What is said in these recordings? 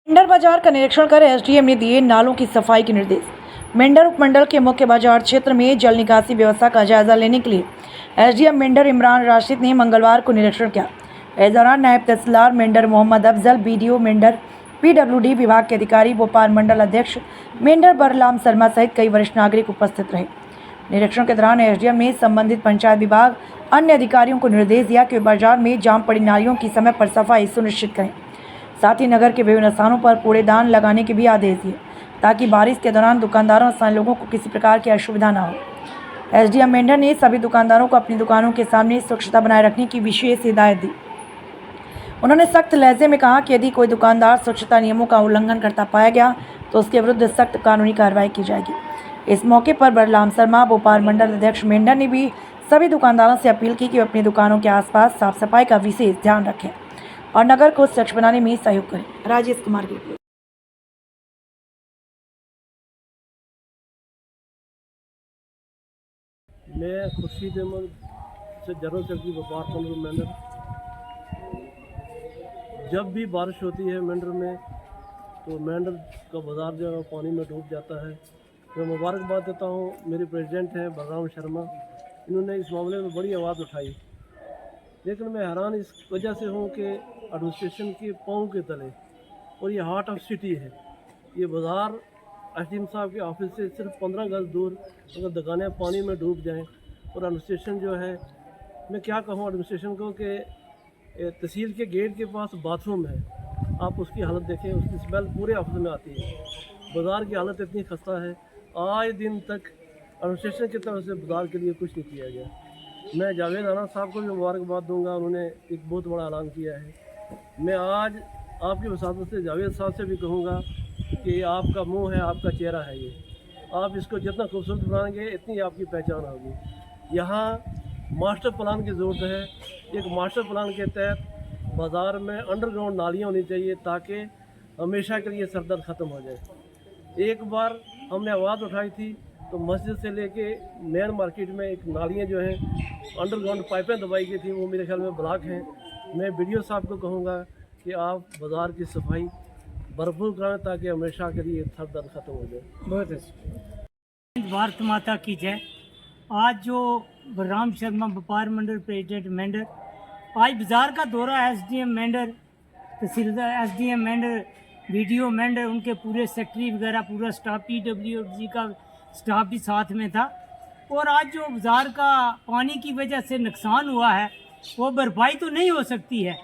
मेंढर बाजार का निरीक्षण कर एसडीएम ने दिए नालों की सफाई के निर्देश। मेंढर उपमंडल के मुख्य बाजार क्षेत्र में जल निकासी व्यवस्था का जायजा लेने के लिए एसडीएम मेंढर इमरान राशिद ने मंगलवार को निरीक्षण किया। इस दौरान नायब तहसीलदार मेंढर मोहम्मद अफजल, बीडीओ मेंढर, पीडब्ल्यूडी विभाग के अधिकारी, भोपाल मंडल अध्यक्ष मेंढर बरलाम शर्मा सहित कई वरिष्ठ नागरिक उपस्थित रहे। निरीक्षण के दौरान एसडीएम ने संबंधित पंचायत विभाग अन्य अधिकारियों को निर्देश दिया कि बाजार में जाम पड़ी नालियों की समय पर सफाई सुनिश्चित करें। साथ ही नगर के विभिन्न स्थानों पर कूड़ेदान लगाने के भी आदेश दिए ताकि बारिश के दौरान दुकानदारों और स्थानीय लोगों को किसी प्रकार की असुविधा न हो। एसडीएम मेंढर ने सभी दुकानदारों को अपनी दुकानों के सामने स्वच्छता बनाए रखने की विशेष हिदायत दी। उन्होंने सख्त लहजे में कहा कि यदि कोई दुकानदार स्वच्छता नियमों का उल्लंघन करता पाया गया तो उसके विरुद्ध सख्त कानूनी कार्रवाई की जाएगी। इस मौके पर बरलाम शर्मा, भोपाल मंडल अध्यक्ष मेंढर ने भी सभी दुकानदारों से अपील की कि वे अपनी दुकानों के आसपास साफ सफाई का विशेष ध्यान रखें और नगर को स्वच्छ बनाने में सहयोग करें। राजेश कुमार की रिपोर्ट। मैं खुर्शीद अहमद से जनरल सेक्रेटरी भोपाल मंडल मेंढर। जब भी बारिश होती है मेंढर में तो मेंढर का बाज़ार जो है पानी में डूब जाता है। मैं मुबारकबाद देता हूँ, मेरे प्रेसिडेंट हैं बलराम शर्मा, इन्होंने इस मामले में बड़ी आवाज़ उठाई। लेकिन मैं हैरान इस वजह से हूँ कि एडमिनिस्ट्रेशन के पाँव के तले, और ये हार्ट ऑफ सिटी है, ये बाज़ार एसडीएम साहब के ऑफिस से सिर्फ 15 गज दूर अगर दुकानें पानी में डूब जाएं और एडमिनिस्ट्रेशन जो है, मैं क्या कहूँ एडमिनिस्ट्रेशन को कि तहसील के गेट के पास बाथरूम है, आप उसकी हालत देखें, उसकी स्मेल पूरे ऑफिस में आती है। बाज़ार की हालत इतनी खस्ता है, आज दिन तक एडमिनिस्ट्रेशन की तरफ से बाज़ार के लिए कुछ नहीं किया गया। मैं जावेद आना साहब को भी मुबारकबाद दूंगा, उन्होंने एक बहुत बड़ा ऐलान किया है। मैं आज आपकी वसादत से जावेद साहब से भी कहूँगा कि आपका मुंह है, आपका चेहरा है, ये आप इसको जितना खूबसूरत बनाएंगे इतनी आपकी पहचान होगी। यहाँ मास्टर प्लान की ज़रूरत है। एक मास्टर प्लान के तहत बाज़ार में अंडरग्राउंड नालियाँ होनी चाहिए ताकि हमेशा के लिए सरदर्द ख़त्म हो जाए। एक बार हमने आवाज़ उठाई थी तो मस्जिद से लेके मेन मार्केट में एक नालियाँ जो हैं अंडरग्राउंड पाइपें दबाई गई थी, वो मेरे ख्याल में ब्लॉक हैं। मैं बीडीओ साहब को कहूँगा कि आप बाज़ार की सफाई भरपूर करें ताकि हमेशा के लिए सरदर्द ख़त्म हो जाए। बहुत अच्छा। भारत माता की जय। आज जो बलराम शर्मा भोपाल मंडल प्रेसिडेंट मेंढर, आज बाज़ार का दौरा एसडीएम मेंढर, तहसीलदार एसडीएम मेंढर, बीडीओ मेंढर, उनके पूरे सेक्रेटरी वगैरह पूरा स्टाफ, पीडब्ल्यूडी का स्टाफ भी साथ में था। और आज जो बाज़ार का पानी की वजह से नुकसान हुआ है वो भरपाई तो नहीं हो सकती है,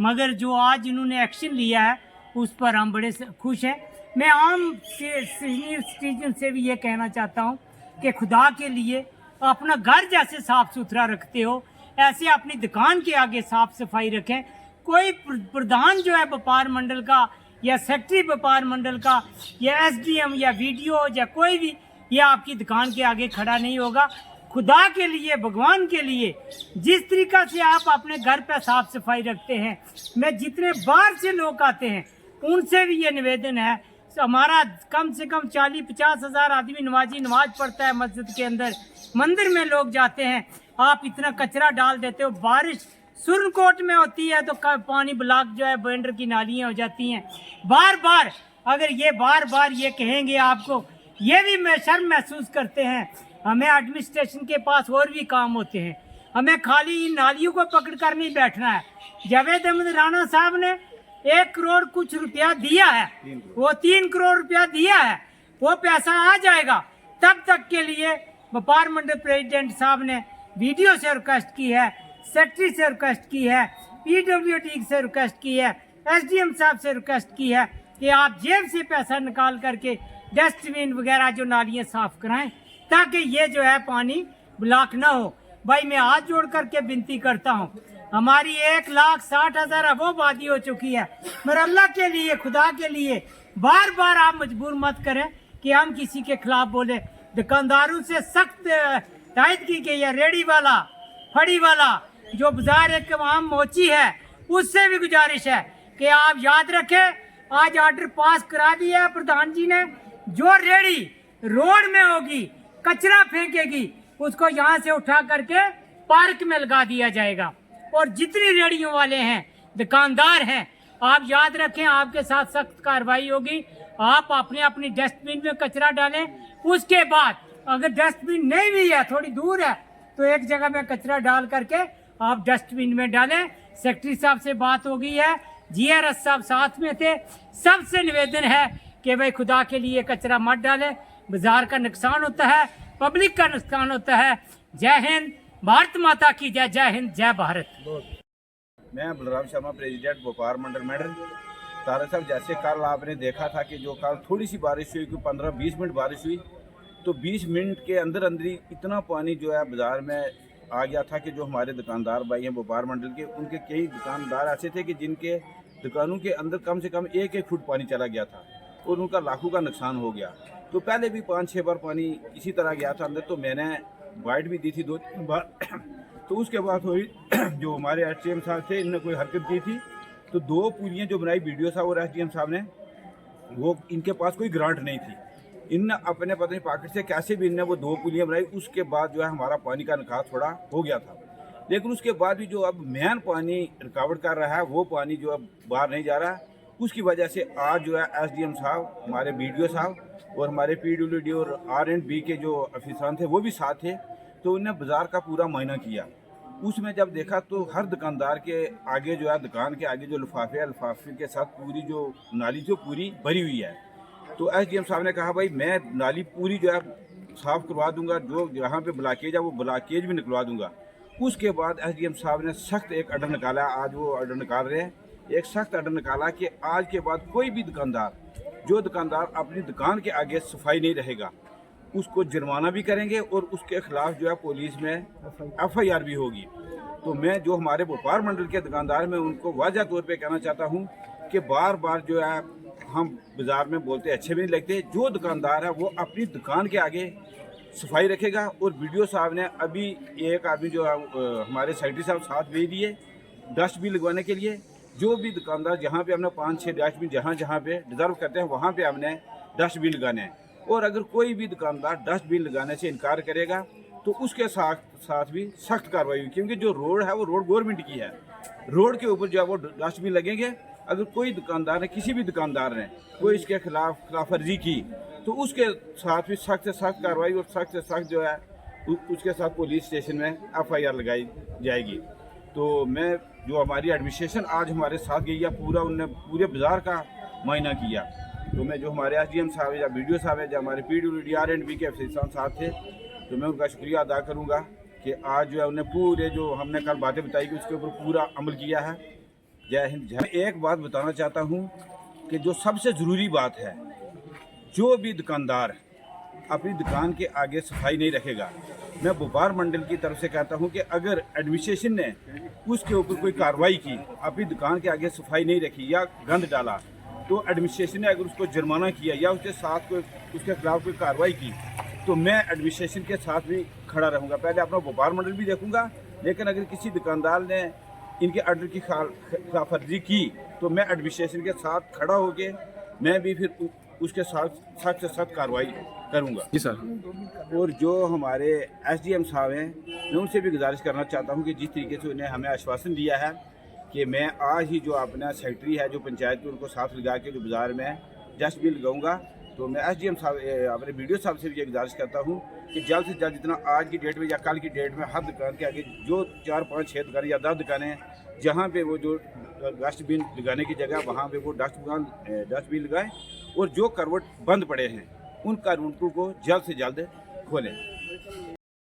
मगर जो आज इन्होंने एक्शन लिया है उस पर हम बड़े खुश हैं। मैं आम सीनियर सिटीजन से भी ये कहना चाहता हूँ कि खुदा के लिए अपना घर जैसे साफ़ सुथरा रखते हो ऐसे अपनी दुकान के आगे साफ़ सफाई रखें। कोई प्रधान जो है व्यापार मंडल का या सेक्रेटरी व्यापार मंडल का या एसडीएम या वीडियो या कोई भी ये आपकी दुकान के आगे खड़ा नहीं होगा। खुदा के लिए, भगवान के लिए जिस तरीका से आप अपने घर पर साफ़ सफाई रखते हैं, मैं जितने बाहर से लोग आते हैं उनसे भी ये निवेदन है, हमारा कम से कम 40-50 हज़ार आदमी नमाज पढ़ता है मस्जिद के अंदर, मंदिर में लोग जाते हैं, आप इतना कचरा डाल देते हो। बारिश सुरनकोट में होती है तो पानी ब्लॉक जो है मेंढर की नालियाँ हो जाती हैं। बार बार अगर ये बार ये कहेंगे आपको, ये भी मैं शर्म महसूस करते हैं। हमें एडमिनिस्ट्रेशन के पास और भी काम होते हैं, हमें खाली इन नालियों को पकड़ कर नहीं बैठना है। जावेद अहमद राणा साहब ने 1 करोड़ कुछ रुपया दिया है, वो 3 करोड़ रुपया दिया है, वो पैसा आ जाएगा। तब तक के लिए व्यापार मंडल प्रेसिडेंट साहब ने वीडियो से रिक्वेस्ट की है, सेक्रेटरी से रिक्वेस्ट की है, पीडब्ल्यूडी से रिक्वेस्ट की है, एसडीएम साहब से रिक्वेस्ट की है कि आप जेब से पैसा निकाल करके डस्टबिन वगैरह जो नालियाँ साफ कराएं ताकि ये जो है पानी ब्लॉक ना हो। भाई मैं हाथ जोड़ करके विनती करता हूँ, हमारी 1,60,000 वो आबादी हो चुकी है, मगर अल्लाह के लिए, खुदा के लिए बार बार आप मजबूर मत करें कि हम किसी के खिलाफ बोले। दुकानदारों से सख्त हिदायत की गई है, रेडी वाला, फड़ी वाला, जो बाजार एक आम मोची है, उससे भी गुजारिश है कि आप याद रखें, आज ऑर्डर पास करा दिया है प्रधान जी ने, जो रेडी रोड में होगी कचरा फेंकेगी उसको यहाँ से उठा करके पार्क में लगा दिया जाएगा। और जितनी रेडियों वाले हैं, दुकानदार हैं, आप याद रखें, आपके साथ सख्त कार्रवाई होगी। आप अपने अपनी डस्टबिन में कचरा डालें। उसके बाद अगर डस्टबिन नहीं भी है, थोड़ी दूर है, तो एक जगह में कचरा डाल करके आप डस्टबिन में डालें। सेक्रेटरी साहब से बात हो गई है, GRS साहब साथ में थे। सबसे निवेदन है कि भाई खुदा के लिए कचरा मत डालें, बाजार का नुकसान होता है, पब्लिक का नुकसान होता है। जय हिंद, भारत माता की जय। जय हिंद, जय भारत। मैं बलराम शर्मा, प्रेसिडेंट भोपाल मंडल मेडल। तारा साहब, जैसे कल आपने देखा था कि जो कल थोड़ी सी बारिश हुई, कि 15-20 मिनट बारिश हुई, तो 20 मिनट के अंदर अंदर ही इतना पानी जो है बाज़ार में आ गया था कि जो हमारे दुकानदार भाई हैं भोपाल मंडल के, उनके कई दुकानदार ऐसे थे कि जिनके दुकानों के अंदर कम से कम 1-1 फुट पानी चला गया था और उनका लाखों का नुकसान हो गया। तो पहले भी 5-6 बार पानी इसी तरह गया था अंदर, तो मैंने वाइट भी दी थी 2-3 बार। तो उसके बाद हुई जो हमारे SDM साहब थे, इनने कोई हरकत की थी, तो 2 पुलियाँ जो बनाई BDO साहब और SDM साहब ने, वो इनके पास कोई ग्रांट नहीं थी। इन अपने पता नहीं पॉकेट से कैसे भी इनने वो 2 पुलियाँ बनाई। उसके बाद जो है हमारा पानी का निकास थोड़ा हो गया था, लेकिन उसके बाद भी जो अब मेन पानी रुकावट कर रहा है, वो पानी जो अब बाहर नहीं जा रहा है। उसकी वजह से आज जो है SDM साहब, हमारे BDO साहब और हमारे PWD और R&B के जो अफसरान थे वो भी साथ थे। तो उन्होंने बाज़ार का पूरा मुआयना किया। उसमें जब देखा तो हर दुकानदार के आगे जो है, दुकान के आगे जो लिफाफे है, लिफाफे के साथ पूरी जो नाली जो पूरी भरी हुई है। तो SDM साहब ने कहा भाई मैं नाली पूरी जो है साफ़ करवा दूंगा, जो जहाँ पे ब्लॉकेज है वो ब्लॉकेज भी निकलवा दूंगा। उसके बाद SDM साहब ने सख्त एक ऑर्डर निकाला, आज वो ऑर्डर निकाल रहे हैं, एक सख्त ऑर्डर निकाला कि आज के बाद कोई भी दुकानदार, जो दुकानदार अपनी दुकान के आगे सफाई नहीं रहेगा, उसको जुर्माना भी करेंगे और उसके खिलाफ जो है पुलिस में FIR भी होगी। तो मैं जो हमारे भोपाल मंडल के दुकानदार में उनको वाज़ह तौर पे कहना चाहता हूँ कि बार बार जो है हम बाज़ार में बोलते अच्छे भी नहीं लगते, जो दुकानदार है वो अपनी दुकान के आगे सफाई रखेगा। और BDO साहब ने अभी एक आदमी जो है हमारे सेक्रेटरी साहब साथ भेज दिए डस्टबिन लगवाने के लिए। जो भी दुकानदार जहाँ पे हमने 5-6 डस्टबिन जहाँ पे डिज़र्व करते हैं वहाँ पे हमने डस्टबिन लगाने हैं। और अगर कोई भी दुकानदार डस्टबिन लगाने से इनकार करेगा तो उसके साथ भी सख्त कार्रवाई हुई, क्योंकि जो रोड है वो रोड गवर्नमेंट की है। रोड के ऊपर जो है वो डस्टबिन लगेंगे। अगर कोई दुकानदार ने, किसी भी दुकानदार ने कोई इसके खिलाफ खिलाफवर्जी की तो उसके साथ भी सख्त से सख्त कार्रवाई और सख्त से सख्त जो है उसके साथ पुलिस स्टेशन में FIR लगाई जाएगी। तो मैं जो हमारी एडमिनिस्ट्रेशन आज हमारे साथ गई है, पूरा उनने पूरे बाज़ार का मुआयना किया। तो मैं जो हमारे SDM साहब है या BDO साहब है, जो हमारे PWD R&B के अफसरान साथ थे, तो मैं उनका शुक्रिया अदा करूंगा कि आज जो है उन्हें पूरे जो हमने कल बातें बताई कि उसके ऊपर पूरा अमल किया है। जय हिंद। मैं एक बात बताना चाहता हूं कि जो सबसे ज़रूरी बात है, जो भी दुकानदार अपनी दुकान के आगे सफाई नहीं रखेगा, मैं भोपाल मंडल की तरफ से कहता हूं कि अगर एडमिनिस्ट्रेशन ने उसके ऊपर कोई कार्रवाई की, अपनी दुकान के आगे सफाई नहीं रखी या गंद डाला, तो एडमिनिस्ट्रेशन ने अगर उसको जुर्माना किया या उसके साथ कोई उसके खिलाफ कोई कार्रवाई की, तो मैं एडमिनिस्ट्रेशन के साथ भी खड़ा रहूँगा। पहले अपना भोपाल मंडल भी देखूँगा, लेकिन अगर किसी दुकानदार ने इनके ऑर्डर की खिलाफवर्जी की तो मैं एडमिनिस्ट्रेशन के साथ खड़ा होकर मैं भी फिर उसके साथ सख्त से सख्त कार्रवाई करूँगा। जी सर। और जो हमारे SDM साहब हैं, मैं उनसे भी गुजारिश करना चाहता हूँ कि जिस तरीके से उन्हें हमें आश्वासन दिया है कि मैं आज ही जो अपना सेक्रेटरी है जो पंचायत के, उनको साथ लगा के जो बाज़ार में डस्टबिन लगाऊंगा। तो मैं SDM साहब अपने BDO साहब से भी ये गुजारिश करता हूँ कि जल्द से जल्द जितना आज की डेट में या कल की डेट में हर दुकान के आगे जो 4-5-6 दुकानें या 10 दुकानें जहाँ पे वो जो डस्टबिन लगाने की जगह वहाँ पे वो डस्टबिन लगाएं और जो करवट बंद पड़े हैं उन करवटों को जल्द से जल्द खोलें।